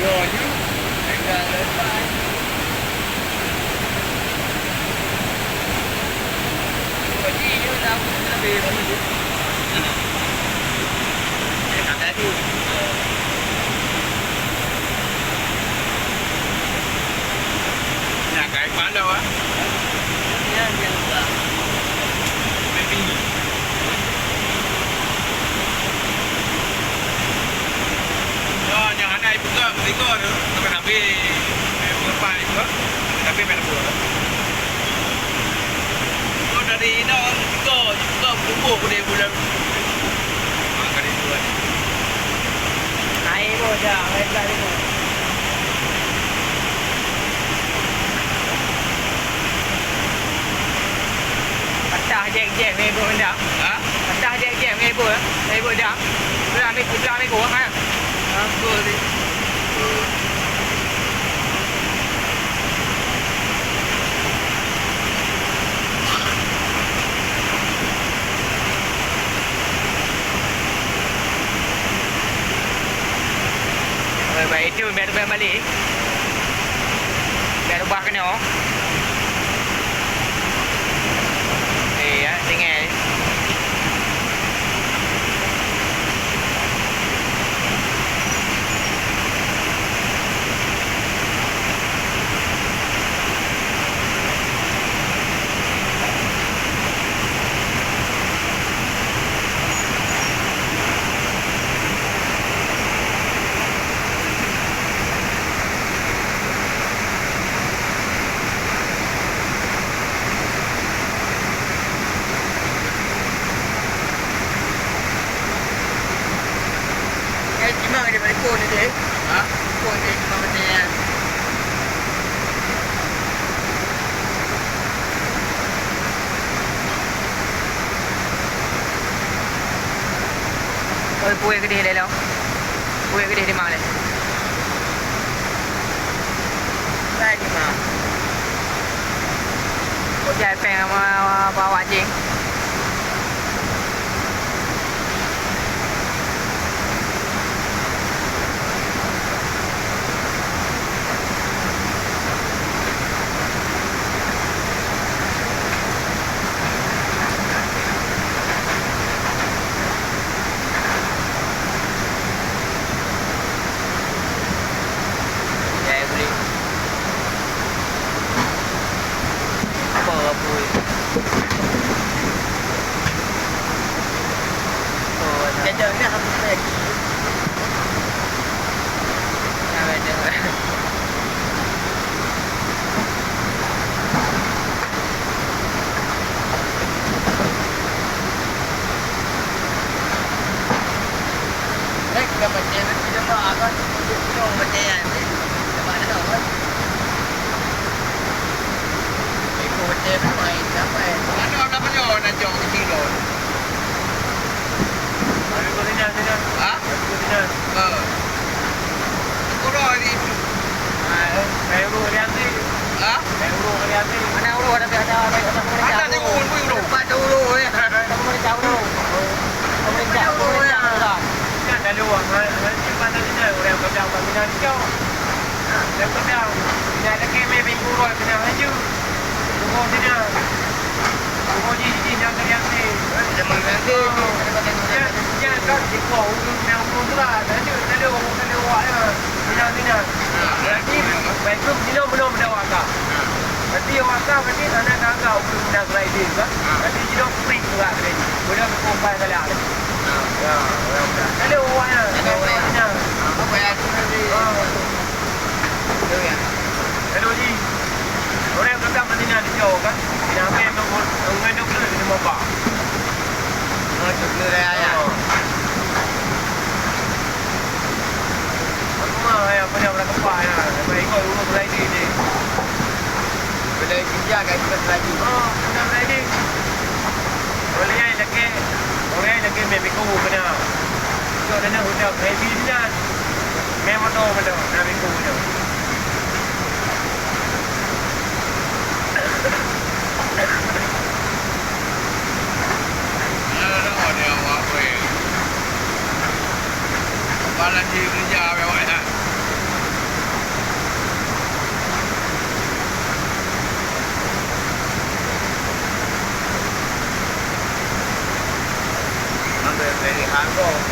Rồi chứ. Anh là lớn vai. Rồi gì nữa đâu, nó về mà gì. Để cảm thấy đi. Nhà cái quán đâu á? Nhà là baby. Jangan naik buka beriko tu. Sampai nabi lepas itu. Nabi main bola. Kau dari ina juga bumbu dia bulan. Kali dua. Naik bola, naik lari bola. Patah jek ni bola dah. Ha? Patah jek ni bola. Ni bola dah. Belah ni gua kan. Aku ni. Baik itu biar balik. Biar ubah kena. Ya, tinggal. Gimana dia balik phone ni? Ha? Phone ni gimana dia? Ôi puê cái đi đây đâu? Puê cái đi mà này. Đây đi mà. Có chạy phèn mà vào anh chị. Jajarnya habis lagi. Nah, jangan. Kita baca ni kita akan kita baca ni. Kita mana tahu kan? Ikut baca ni main sampai. Mana ada banyak nak jauh kilo. Ha? Aku dah ni. Euro dia ni. Ha? Euro dia ni. Mana euro ada ada tengok euro. Dapat euro ya. Kamu tahu euro. Kamu tahu euro ya. Kan ada uang. Simpan tadi ni orang kerja bina kau. Dia kerja. Dia ada keme euro kena aja. Tunggu dia. Tunggu ni jangan kerja ni. Jangan kerja. Jangan kan dikau yang mula ada awak ya. Bina. Jadi betul belum awak. Berarti awak berarti anak kakak belum dah gelai dia kan. Berarti dia print juga tadi. Boleh berkompai kali ada. Ya, ada awak ya. Bina. Apa yang tadi? Ya. Hello ji. Orang kakak Madinah di jauh kan. Dia ambil nombor di mobil. Juga ya. Aku mah ya punya orang kepak ya. Baik kau urus lagi ni. Boleh kerja kan kita lagi. Oh, kita lagi. Boleh lagi memang kau kena. Kau dah nak hotel heavy ni kan. Memang tahu betul. Nak kau betul. Balan di kerja awak ya. Oh.